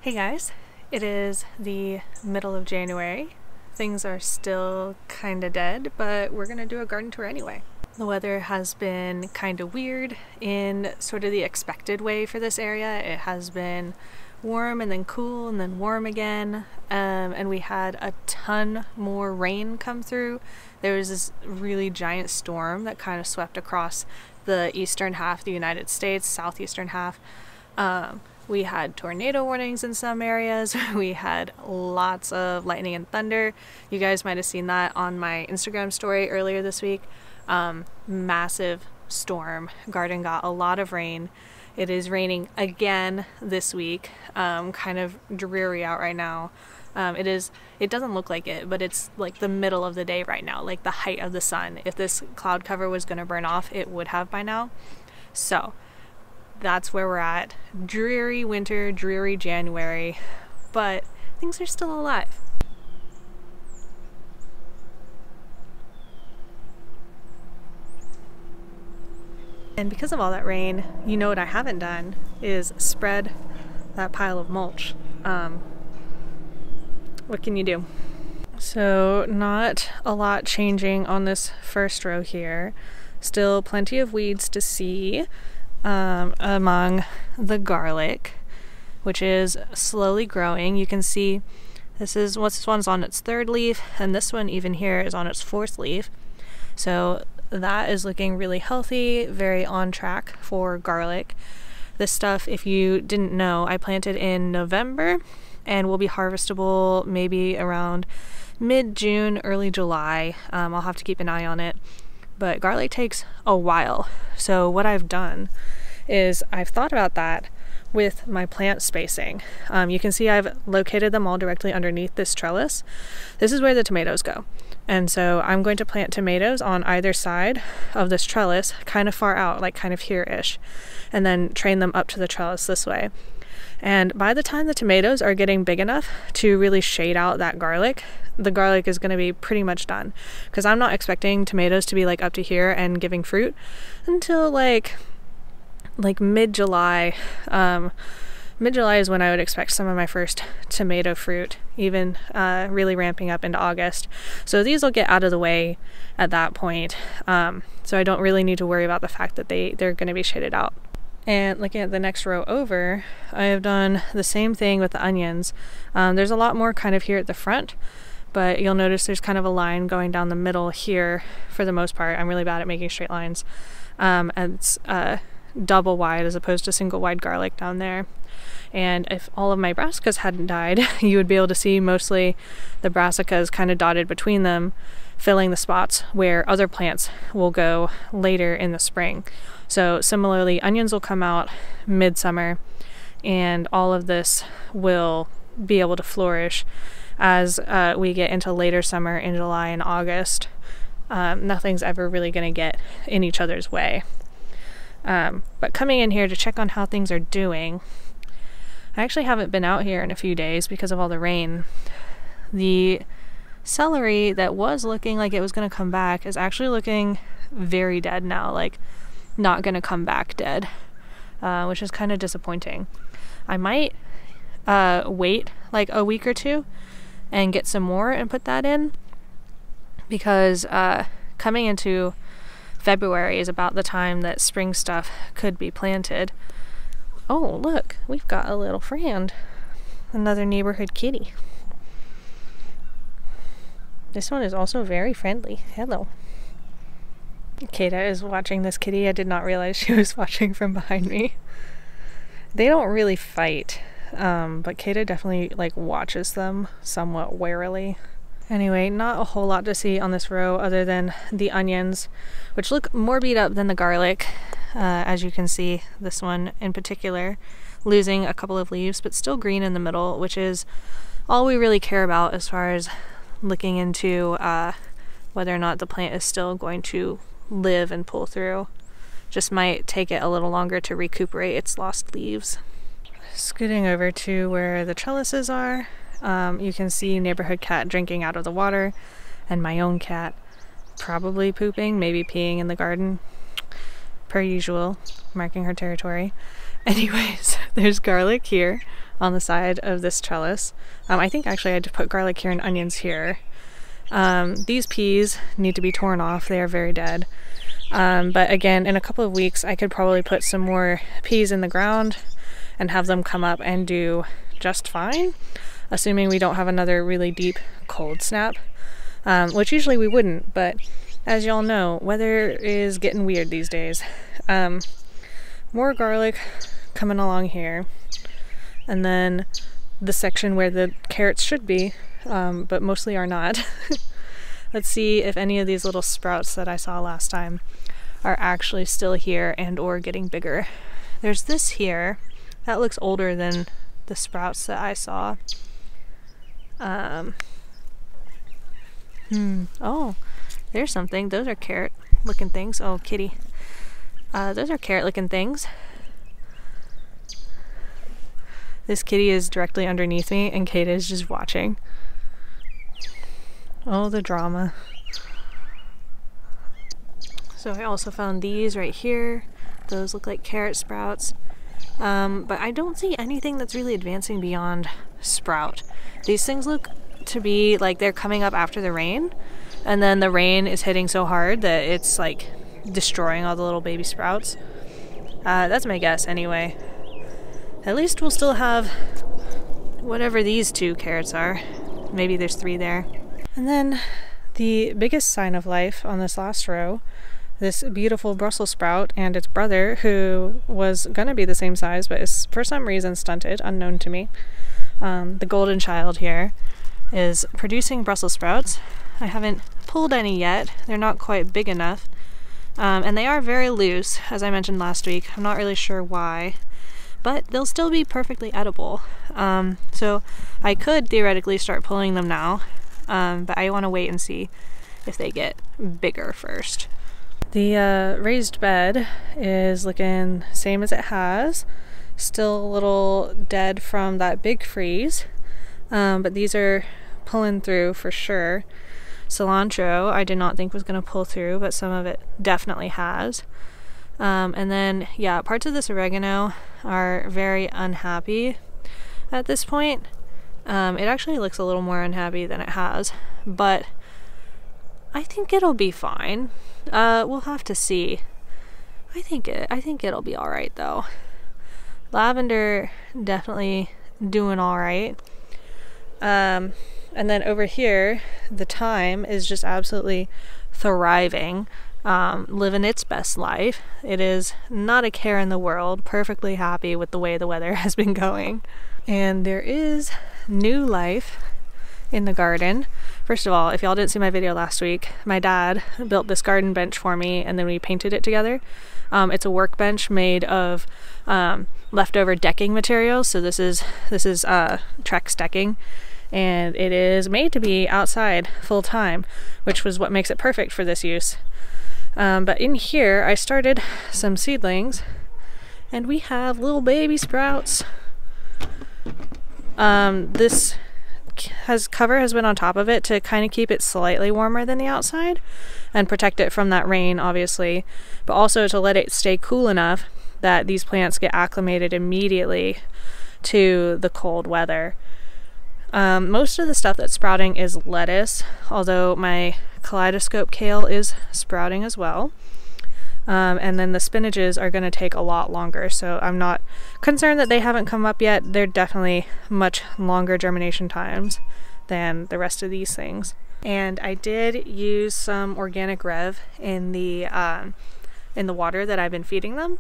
Hey guys, it is the middle of January. Things are still kind of dead, but we're gonna do a garden tour anyway. The weather has been kind of weird in sort of the expected way for this area. It has been warm and then cool and then warm again, and we had a ton more rain come through. There was this really giant storm that kind of swept across the eastern half of the United States, southeastern half. We had tornado warnings in some areas. We had lots of lightning and thunder. You guys might have seen that on my Instagram story earlier this week. Massive storm. Garden got a lot of rain. It is raining again this week. Kind of dreary out right now. It doesn't look like it, but it's like the middle of the day right now, like the height of the sun. If this cloud cover was going to burn off, it would have by now. So that's where we're at. Dreary winter, dreary January, but things are still alive. And because of all that rain, you know what I haven't done is spread that pile of mulch. What can you do? So not a lot changing on this first row here. Still plenty of weeds to see. Among the garlic, which is slowly growing. You can see this one's on its third leaf, and this one even here is on its fourth leaf. So that is looking really healthy, very on track for garlic. This stuff, if you didn't know, I planted in November and will be harvestable maybe around mid-June, early July. I'll have to keep an eye on it. But garlic takes a while. So what I've done is I've thought about that with my plant spacing. You can see I've located them all directly underneath this trellis. This is where the tomatoes go. And so I'm going to plant tomatoes on either side of this trellis, kind of far out, like kind of here-ish, and then train them up to the trellis this way. And by the time the tomatoes are getting big enough to really shade out that garlic, the garlic is going to be pretty much done, because I'm not expecting tomatoes to be like up to here and giving fruit until like mid-July. Mid-July is when I would expect some of my first tomato fruit, even really ramping up into August. So these will get out of the way at that point, so I don't really need to worry about the fact that they're going to be shaded out. And looking at the next row over, I have done the same thing with the onions. There's a lot more kind of here at the front, but you'll notice there's kind of a line going down the middle here for the most part. I'm really bad at making straight lines. And it's double wide as opposed to single wide garlic down there. And if all of my brassicas hadn't died, you would be able to see mostly the brassicas kind of dotted between them, filling the spots where other plants will go later in the spring. So similarly, onions will come out midsummer, and all of this will be able to flourish as we get into later summer in July and August. Nothing's ever really going to get in each other's way. But coming in here to check on how things are doing, I actually haven't been out here in a few days because of all the rain. The celery that was looking like it was going to come back is actually looking very dead now, like not going to come back dead, which is kind of disappointing. I might wait like a week or two and get some more and put that in, because coming into February is about the time that spring stuff could be planted. Oh, look, we've got a little friend. Another neighborhood kitty. This one is also very friendly. Hello. Kata is watching this kitty. I did not realize she was watching from behind me. They don't really fight, but Kata definitely like watches them somewhat warily. Anyway, not a whole lot to see on this row other than the onions, which look more beat up than the garlic. As you can see, this one in particular losing a couple of leaves, but still green in the middle, which is all we really care about as far as looking into whether or not the plant is still going to live and pull through. Just might take it a little longer to recuperate its lost leaves. Scooting over to where the trellises are, you can see neighborhood cat drinking out of the water, and my own cat probably pooping, maybe peeing in the garden, per usual, marking her territory. Anyways, there's garlic here. on the side of this trellis. I think actually I had to put garlic here and onions here. These peas need to be torn off. They are very dead. But again, in a couple of weeks, I could probably put some more peas in the ground and have them come up and do just fine, assuming we don't have another really deep cold snap, which usually we wouldn't, but as y'all know, weather is getting weird these days. More garlic coming along here, and then the section where the carrots should be, but mostly are not. Let's see if any of these little sprouts that I saw last time are actually still here and or getting bigger. There's this here that looks older than the sprouts that I saw. Oh, there's something. Those are carrot looking things. Oh, kitty. Those are carrot looking things. This kitty is directly underneath me and Kate is just watching. Oh, the drama. So I also found these right here. Those look like carrot sprouts. But I don't see anything that's really advancing beyond sprout. These things look to be like they're coming up after the rain, and then the rain is hitting so hard that it's like destroying all the little baby sprouts. That's my guess anyway. At least we'll still have whatever these two carrots are. Maybe there's 3 there. And then the biggest sign of life on this last row, this beautiful Brussels sprout and its brother, who was gonna be the same size but is for some reason stunted, unknown to me. The golden child here is producing Brussels sprouts. I haven't pulled any yet. They're not quite big enough. And they are very loose, as I mentioned last week. I'm not really sure why, but they'll still be perfectly edible. So I could theoretically start pulling them now, but I want to wait and see if they get bigger first. The raised bed is looking same as it has. Still a little dead from that big freeze, but these are pulling through for sure. Cilantro I did not think was going to pull through, but some of it definitely has. And then, yeah, parts of this oregano are very unhappy at this point. It actually looks a little more unhappy than it has, but I think it'll be fine. We'll have to see. I think it'll be all right though. Lavender definitely doing all right. And then over here, the thyme is just absolutely thriving, living its best life. It is not a care in the world, perfectly happy with the way the weather has been going. And there is new life in the garden. First of all, if y'all didn't see my video last week, my dad built this garden bench for me and then we painted it together. It's a workbench made of leftover decking materials. So this is Trex decking, and it is made to be outside full time, which was what makes it perfect for this use. But in here I started some seedlings and we have little baby sprouts. This cover has been on top of it to kind of keep it slightly warmer than the outside and protect it from that rain, obviously, but also to let it stay cool enough that these plants get acclimated immediately to the cold weather. Most of the stuff that's sprouting is lettuce, although my kaleidoscope kale is sprouting as well. And then the spinaches are going to take a lot longer, so I'm not concerned that they haven't come up yet. They're definitely much longer germination times than the rest of these things. And I did use some organic rev in the water that I've been feeding them.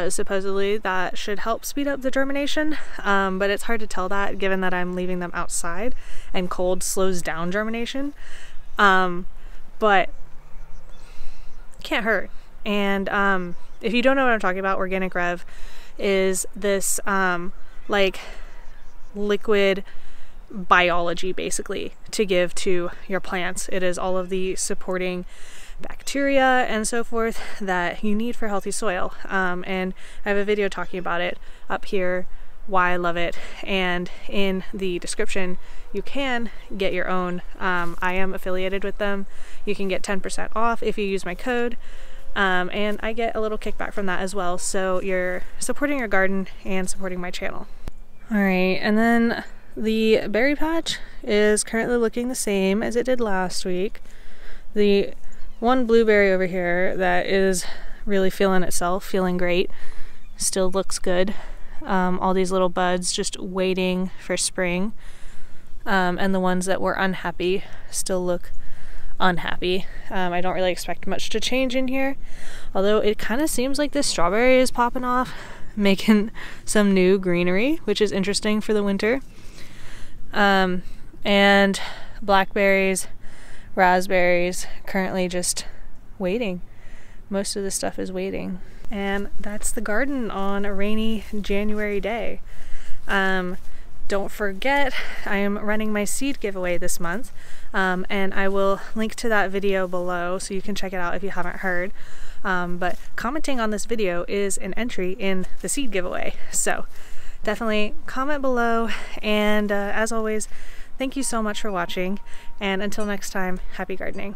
Supposedly that should help speed up the germination, but it's hard to tell that given that I'm leaving them outside and cold slows down germination. But can't hurt. And if you don't know what I'm talking about, organic rev is this like liquid biology basically to give to your plants. It is all of the supporting bacteria and so forth that you need for healthy soil. And I have a video talking about it up here, why I love it, and in the description you can get your own. I am affiliated with them. You can get 10% off if you use my code. And I get a little kickback from that as well, so you're supporting your garden and supporting my channel. Alright, and then the berry patch is currently looking the same as it did last week. The one blueberry over here that is really feeling itself, feeling great, still looks good. All these little buds just waiting for spring. And the ones that were unhappy still look unhappy. I don't really expect much to change in here, although it kind of seems like this strawberry is popping off, making some new greenery, which is interesting for the winter. And blackberries, raspberries, currently just waiting. Most of the stuff is waiting. And that's the garden on a rainy January day. Don't forget, I am running my seed giveaway this month, and I will link to that video below so you can check it out if you haven't heard. But commenting on this video is an entry in the seed giveaway, so definitely comment below. And as always, thank you so much for watching, and until next time, happy gardening.